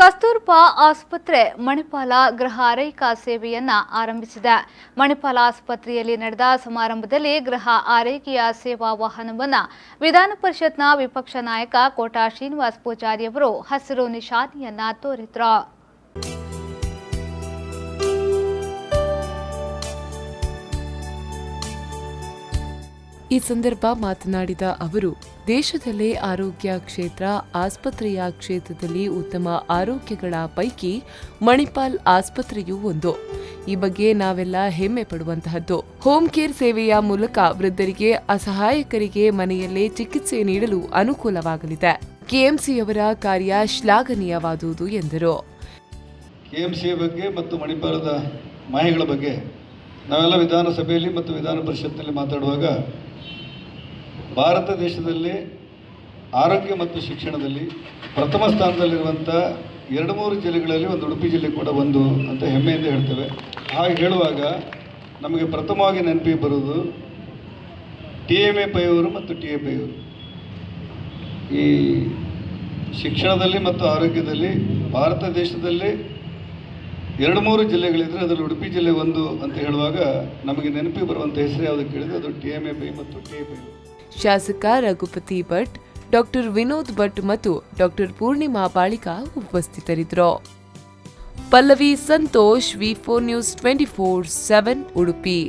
ಕಸ್ತೂರ್ಬಾ ಆಸ್ಪತ್ರೆ ಮಣಿಪಾಲ ಗೃಹ ಆರೈಕೆ ಸೇವೆಯನ್ನ ಆರಂಭಿಸಿದೆ. ಮಣಿಪಾಲ ಆಸ್ಪತ್ರೆಯಲ್ಲಿ ನಡೆದ ಸಮಾರಂಭದಲ್ಲಿ ಗೃಹ ಆರೈಕೆಯ ಸೇವಾ ವಾಹನವನ್ನು ವಿಧಾನ ಪರಿಷತ್ನ ವಿಪಕ್ಷ ನಾಯಕ ಕೋಟಾ ಶ್ರೀನಿವಾಸ್ ಪೂಜಾರಿ ಅವರು ಹಸಿರು ನಿಶಾನೆಯನ್ನ ತೋರಿದ್ರು. ಈ ಸಂದರ್ಭ ಮಾತನಾಡಿದ ಅವರು, ದೇಶದಲ್ಲೇ ಆರೋಗ್ಯ ಕ್ಷೇತ್ರ, ಆಸ್ಪತ್ರೆಯ ಕ್ಷೇತ್ರದಲ್ಲಿ ಉತ್ತಮ ಆರೋಗ್ಯಗಳ ಪೈಕಿ ಮಣಿಪಾಲ್ ಆಸ್ಪತ್ರೆಯೂ ಒಂದು. ಈ ಬಗ್ಗೆ ನಾವೆಲ್ಲ ಹೆಮ್ಮೆ ಪಡುವಂತಹದ್ದು. ಹೋಮ್ ಕೇರ್ ಸೇವೆಯ ಮೂಲಕ ವೃದ್ಧರಿಗೆ, ಅಸಹಾಯಕರಿಗೆ ಮನೆಯಲ್ಲೇ ಚಿಕಿತ್ಸೆ ನೀಡಲು ಅನುಕೂಲವಾಗಲಿದೆ. ಕೆಎಂಸಿಯವರ ಕಾರ್ಯ ಶ್ಲಾಘನೀಯವಾದುದು ಎಂದರು. ಕೆಎಂಸಿಯ ಬಗ್ಗೆ ಮತ್ತು ಮಣಿಪಾಲದ ಮಾಹಿತಿಗಳ ಬಗ್ಗೆ ನಾವೆಲ್ಲ ವಿಧಾನಸಭೆಯಲ್ಲಿ ಮತ್ತು ವಿಧಾನ ಪರಿಷತ್ನಲ್ಲಿ ಮಾತಾಡುವಾಗ ಭಾರತ ದೇಶದಲ್ಲಿ ಆರೋಗ್ಯ ಮತ್ತು ಶಿಕ್ಷಣದಲ್ಲಿ ಪ್ರಥಮ ಸ್ಥಾನದಲ್ಲಿರುವಂಥ 2-3 ಜಿಲ್ಲೆಗಳಲ್ಲಿ ಒಂದು ಉಡುಪಿ ಜಿಲ್ಲೆ ಕೂಡ ಒಂದು ಅಂತ ಹೆಮ್ಮೆಯಿಂದ ಹೇಳ್ತೇವೆ. ಹಾಗೆ ಹೇಳುವಾಗ ನಮಗೆ ಪ್ರಥಮವಾಗಿ ನೆನಪಿಗೆ ಬರುವುದು TMA ಪೈ ಅವರು ಮತ್ತು TA ಪೈ ಅವರು. ಈ ಶಿಕ್ಷಣದಲ್ಲಿ ಮತ್ತು ಆರೋಗ್ಯದಲ್ಲಿ ಭಾರತ ದೇಶದಲ್ಲಿ 2-3 ಜಿಲ್ಲೆಗಳಿದ್ರೆ ಅದರಲ್ಲಿ ಉಡುಪಿ ಜಿಲ್ಲೆ ಒಂದು ಅಂತ ಹೇಳುವಾಗ ನಮಗೆ ನೆನಪಿಗೆ ಬರುವಂಥ ಹೆಸರು ಯಾವುದು ಕೇಳಿದ್ರೆ ಅದು TMA ಪೈ ಮತ್ತು TA ಪೈ. ಶಾಸಕ ರಘುಪತಿ ಭಟ್, ಡಾಕ್ಟರ್ ವಿನೋದ್ ಭಟ್ ಮತ್ತು ಡಾಕ್ಟರ್ ಪೂರ್ಣಿಮಾ ಬಾಳಿಕಾ ಉಪಸ್ಥಿತರಿದ್ದರು. Pallavi Santosh, V4 News 24/7 Udupi.